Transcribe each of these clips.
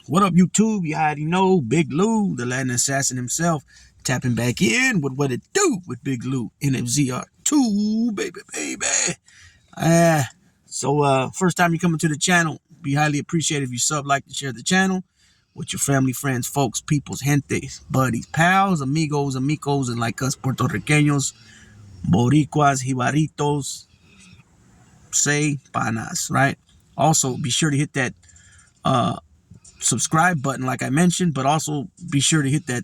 What up, YouTube? You already know Big Lou, the Latin assassin himself, tapping back in with what it do with Big Lou NFZR2, baby, baby. Uh, first time you coming to the channel, be highly appreciated if you sub, like, and share the channel with your family, friends, folks, peoples, gentes, buddies, pals, amigos, amicos, and like us, Puerto Ricanos, Boricuas, Jibaritos, say panas, right? Also, be sure to hit that subscribe button like I mentioned, but also be sure to hit that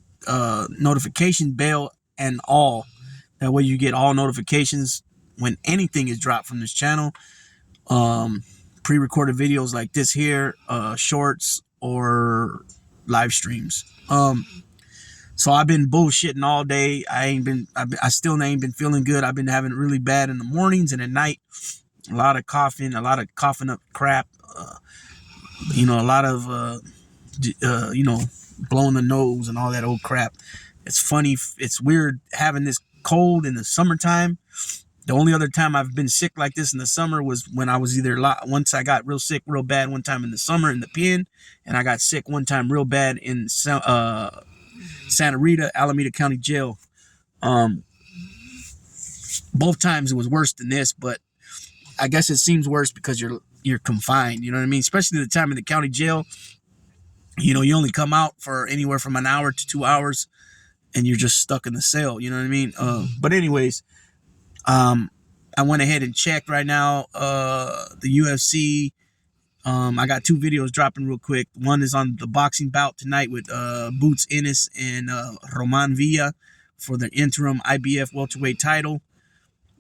notification bell and all. That way you get all notifications when anything is dropped from this channel. Pre-recorded videos like this here, shorts or live streams. So I've been bullshitting all day. I still ain't been feeling good. I've been having it really bad in the mornings and at night. A lot of coughing up crap. A lot of blowing the nose and all that old crap. It's funny. It's weird having this cold in the summertime. The only other time I've been sick like this in the summer was when I was once I got real sick real bad one time in the summer in the pen, and I got sick one time real bad in Santa Rita, Alameda County Jail. Both times it was worse than this, but I guess it seems worse because you're confined. You know what I mean? Especially the time in the county jail. You only come out for anywhere from an hour to 2 hours, and you're just stuck in the cell. You know what I mean? But anyways, I went ahead and checked right now the UFC. I got 2 videos dropping real quick. One is on the boxing bout tonight with Boots Ennis and Roman Villa for the interim IBF welterweight title.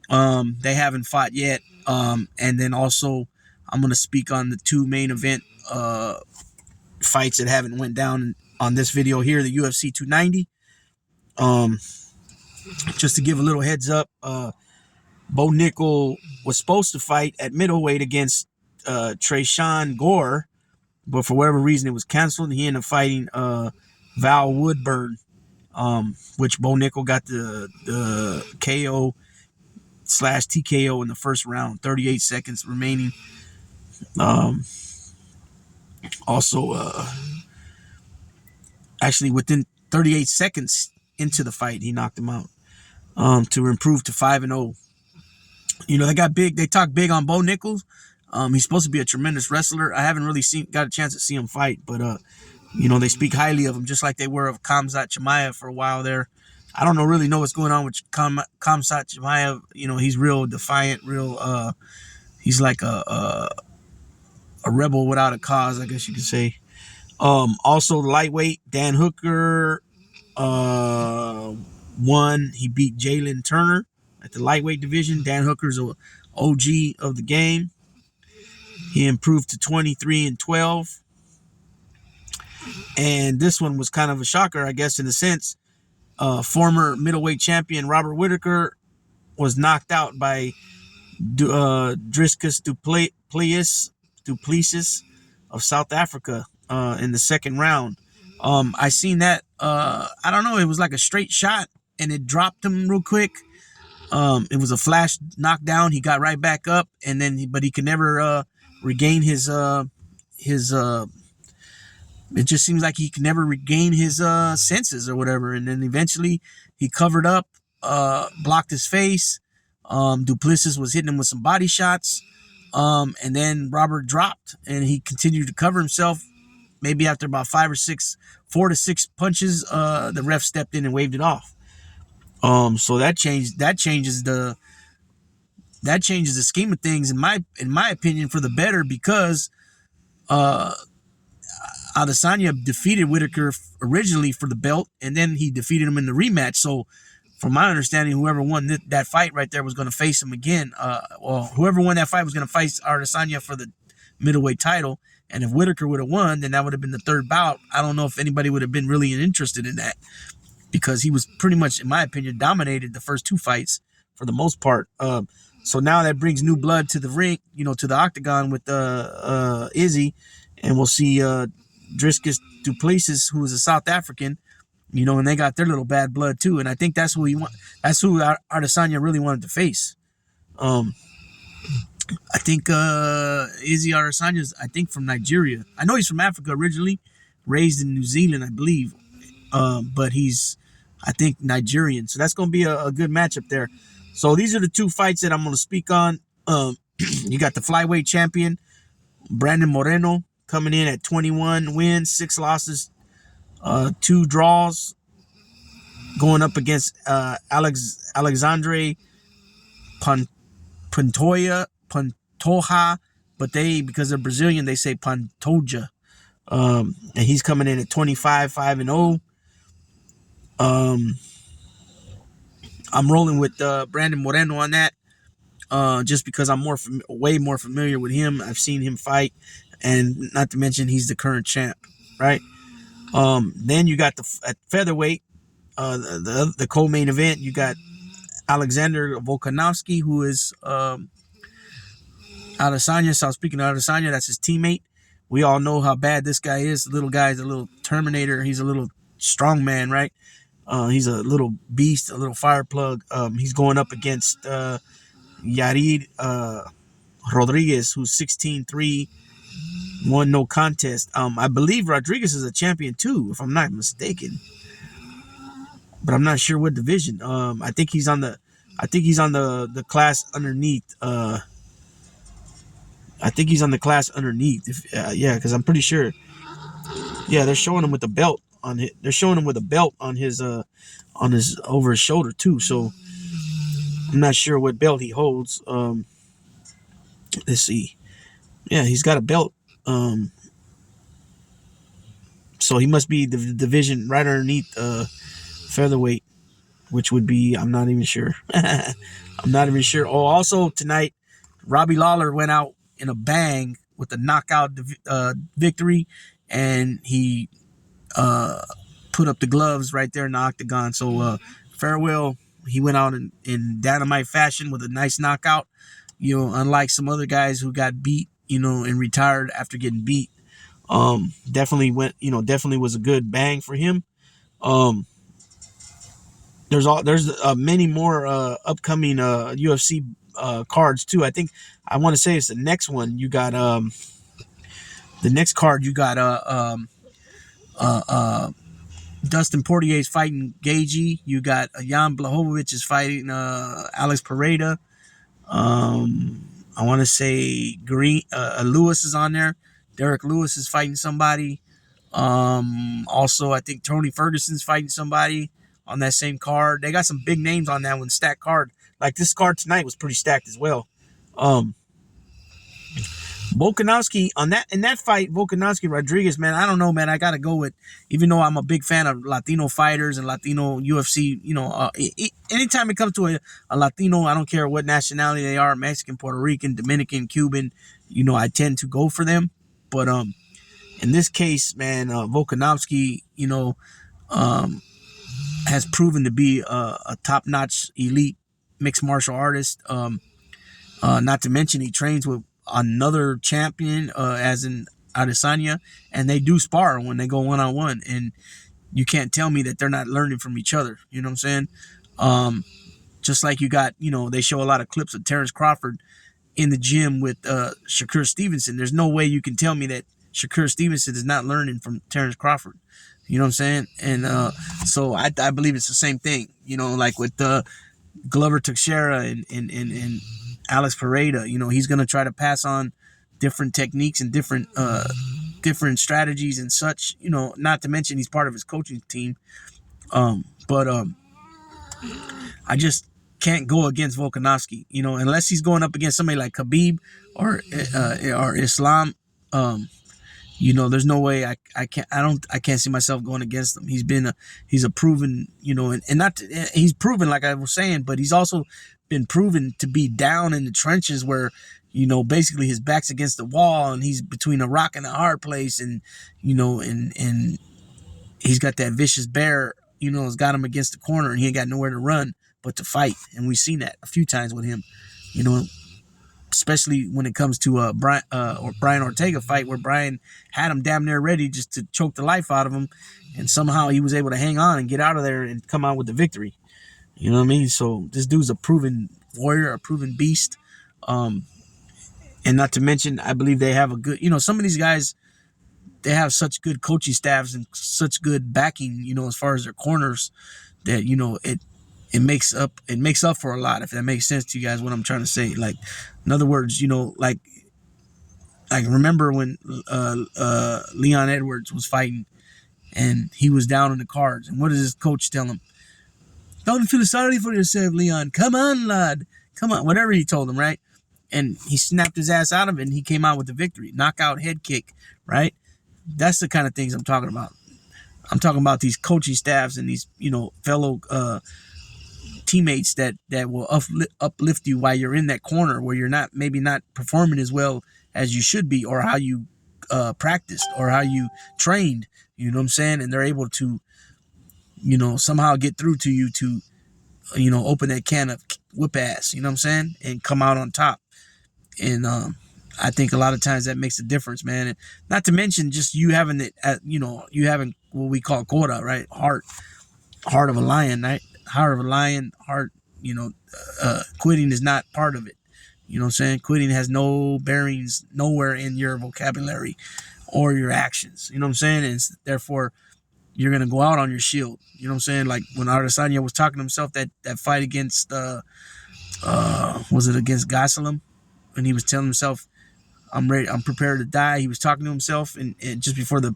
They haven't fought yet. And then also I'm going to speak on the 2 main event fights that haven't went down on this video here, the UFC 290. Just to give a little heads up, Bo Nickal was supposed to fight at middleweight against Tresean Gore, but for whatever reason it was canceled. He ended up fighting Val Woodburn, which Bo Nickal got the KO / TKO in the first round, 38 seconds remaining. Actually within 38 seconds into the fight, he knocked him out to improve to 5-0. They talk big on Bo Nickal. He's supposed to be a tremendous wrestler. I haven't really got a chance to see him fight, but they speak highly of him, just like they were of Khamzat Chimaev for a while there. I don't really know what's going on with Khamzat Chimaev. He's real defiant, he's like a rebel without a cause, I guess you could say. Also lightweight, Dan Hooker won. He beat Jalen Turner at the lightweight division. Dan Hooker's a OG of the game. He improved to 23-12. And this one was kind of a shocker, I guess, in a sense. Former middleweight champion Robert Whittaker was knocked out by Dricus du Plessis of South Africa in the second round. I seen that. I don't know. It was like a straight shot, and it dropped him real quick. It was a flash knockdown. He got right back up, but he could never regain his. It just seems like he could never regain his senses or whatever. And then eventually he covered up, blocked his face. Du Plessis was hitting him with some body shots. And then Robert dropped, and he continued to cover himself. Maybe after about 4 to 6 punches, the ref stepped in and waved it off. So that changes the scheme of things in my opinion for the better, because Adesanya defeated Whittaker originally for the belt, and then he defeated him in the rematch. So from my understanding, whoever won that fight right there was going to face him again. Whoever won that fight was going to fight Adesanya for the middleweight title. And if Whittaker would have won, then that would have been the 3rd bout. I don't know if anybody would have been really interested in that, because he was pretty much, in my opinion, dominated the first 2 fights for the most part. So now that brings new blood to the ring, to the octagon with Izzy, and we'll see Dricus du Plessis, who is a South African, and they got their little bad blood too. And I think that's who Adesanya really wanted to face. I think Izzy Adesanya's, from Nigeria. I know he's from Africa originally, raised in New Zealand, I believe, but he's, I think, Nigerian. So that's going to be a good matchup there. So these are the two fights that I'm going to speak on. You got the flyweight champion, Brandon Moreno, coming in at 21 wins, 6 losses, 2 draws, going up against Alexandre Pantoja, but because they're Brazilian, they say Pantoja. And he's coming in at 25, 5-0. I'm rolling with Brandon Moreno on that, just because I'm way more familiar with him. I've seen him fight, and not to mention he's the current champ, right? Then you got at featherweight, the co-main event. You got Alexander Volkanovski, who is Adesanya. So speaking of Adesanya, that's his teammate. We all know how bad this guy is. The little guy's a little Terminator. He's a little strong man, right? He's a little beast, a little fire plug. He's going up against Yair Rodriguez, who's 16-3, won no contest. I believe Rodriguez is a champion too, if I'm not mistaken, but I'm not sure what division. I think he's on the class underneath. I think he's on the class underneath. Yeah, because I'm pretty sure. Yeah, they're showing him with the belt on it. They're showing him with a belt on his over his shoulder too. So I'm not sure what belt he holds. Let's see. Yeah, he's got a belt. So he must be the division right underneath featherweight, which would be, I'm not even sure. I'm not even sure. Oh, also tonight, Robbie Lawler went out in a bang with a knockout victory, and he put up the gloves right there in the octagon. So farewell. He went out in dynamite fashion with a nice knockout. You know, unlike some other guys who got beat, you know, and retired after getting beat. Definitely was a good bang for him. There's many more upcoming UFC cards too. I want to say it's the next one. You got the next card. You got Dustin Poirier's fighting Gaethje. You got Jan Blachowicz is fighting Alex Pereira. I want to say Lewis is on there. Derek Lewis is fighting somebody. Also, I think Tony Ferguson's fighting somebody on that same card. They got some big names on that one, stacked card. Like this card tonight was pretty stacked as well. Volkanovski in that fight, Volkanovski Rodriguez, man, I don't know, man. I gotta go with, even though I'm a big fan of Latino fighters and Latino UFC, you know, anytime it comes to a Latino, I don't care what nationality they are, Mexican, Puerto Rican, Dominican, Cuban, you know, I tend to go for them. But in this case, man, Volkanovski, you know, has proven to be a top-notch elite mixed martial artist. Not to mention he trains with another champion, as in Adesanya, and they do spar when they go one-on-one, and you can't tell me that they're not learning from each other. You know what I'm saying? Just like you got, you know, they show a lot of clips of Terrence Crawford in the gym with Shakur Stevenson. There's no way you can tell me that Shakur Stevenson is not learning from Terrence Crawford. You know what I'm saying? And so I believe it's the same thing. You know, like with Glover Teixeira and Alex Pereira. You know, he's gonna try to pass on different techniques and different strategies and such. You know, not to mention he's part of his coaching team. But I just can't go against Volkanovski. You know, unless he's going up against somebody like Khabib or Islam. You know, there's no way I can't see myself going against him. He's a proven, you know, and not to, he's proven, like I was saying, but he's also been proven to be down in the trenches where, you know, basically his back's against the wall and he's between a rock and a hard place, and you know, and he's got that vicious bear, you know, has got him against the corner and he ain't got nowhere to run but to fight, and we've seen that a few times with him, you know. Especially when it comes to Brian Ortega fight, where Brian had him damn near ready just to choke the life out of him, and somehow he was able to hang on and get out of there and come out with the victory. You know what I mean? So this dude's a proven warrior, a proven beast, and not to mention, I believe they have a good. You know, some of these guys, they have such good coaching staffs and such good backing, you know, as far as their corners, that, you know, it makes up for a lot, if that makes sense to you guys, what I'm trying to say. Like, in other words, you know, like remember when Leon Edwards was fighting and he was down in the cards, and what does his coach tell him? Don't feel sorry for yourself, Leon. Come on, lad. Come on. Whatever he told him, right? And he snapped his ass out of it, and he came out with the victory. Knockout head kick, right? That's the kind of things I'm talking about. I'm talking about these coaching staffs and these, you know, fellow teammates that will uplift you while you're in that corner where you're maybe not performing as well as you should be, or how you practiced, or how you trained. You know what I'm saying? And they're able to, you know, somehow get through to you to, you know, open that can of whip ass, you know what I'm saying, and come out on top. And I think a lot of times that makes a difference, man. And not to mention just you having it, you know, you having what we call quota, right? Heart of a lion, right? Heart of a lion, heart, you know, quitting is not part of it. You know what I'm saying? Quitting has no bearings nowhere in your vocabulary or your actions. You know what I'm saying? And therefore, you're going to go out on your shield. You know what I'm saying? Like when Adesanya was talking to himself, that fight against, was it against Gastelum? And he was telling himself, I'm ready, I'm prepared to die. He was talking to himself and just before the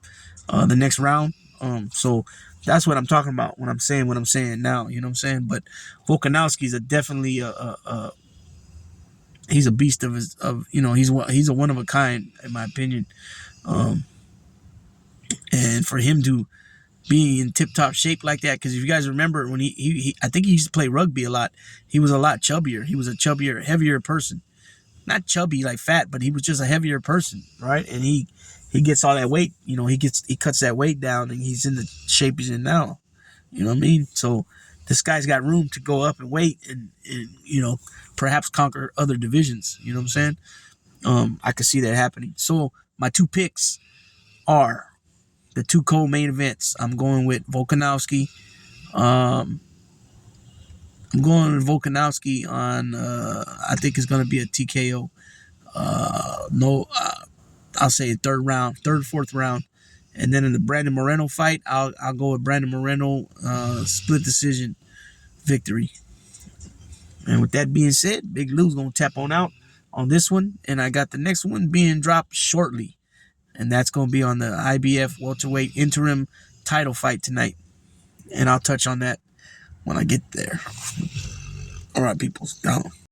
next round. So that's what I'm talking about when I'm saying what I'm saying now. You know what I'm saying? But Volkanovski's definitely he's a beast of you know, he's a one of a kind, in my opinion. And for him to being in tip-top shape like that, because if you guys remember when he I think he used to play rugby a lot. He was a lot chubbier. He was a chubbier, heavier person. Not chubby like fat, but he was just a heavier person, right? And he gets all that weight, you know, he cuts that weight down, and he's in the shape he's in now. You know what I mean? So this guy's got room to go up in weight and you know, perhaps conquer other divisions. You know what I'm saying? I could see that happening. So my two picks are the two co-main events. I'm going with Volkanovski. I'm going with Volkanovski on, I think it's going to be a TKO. I'll say third, fourth round. And then in the Brandon Moreno fight, I'll go with Brandon Moreno, split decision victory. And with that being said, Big Lou's going to tap on out on this one. And I got the next one being dropped shortly. And that's going to be on the IBF welterweight interim title fight tonight. And I'll touch on that when I get there. All right, people. Down.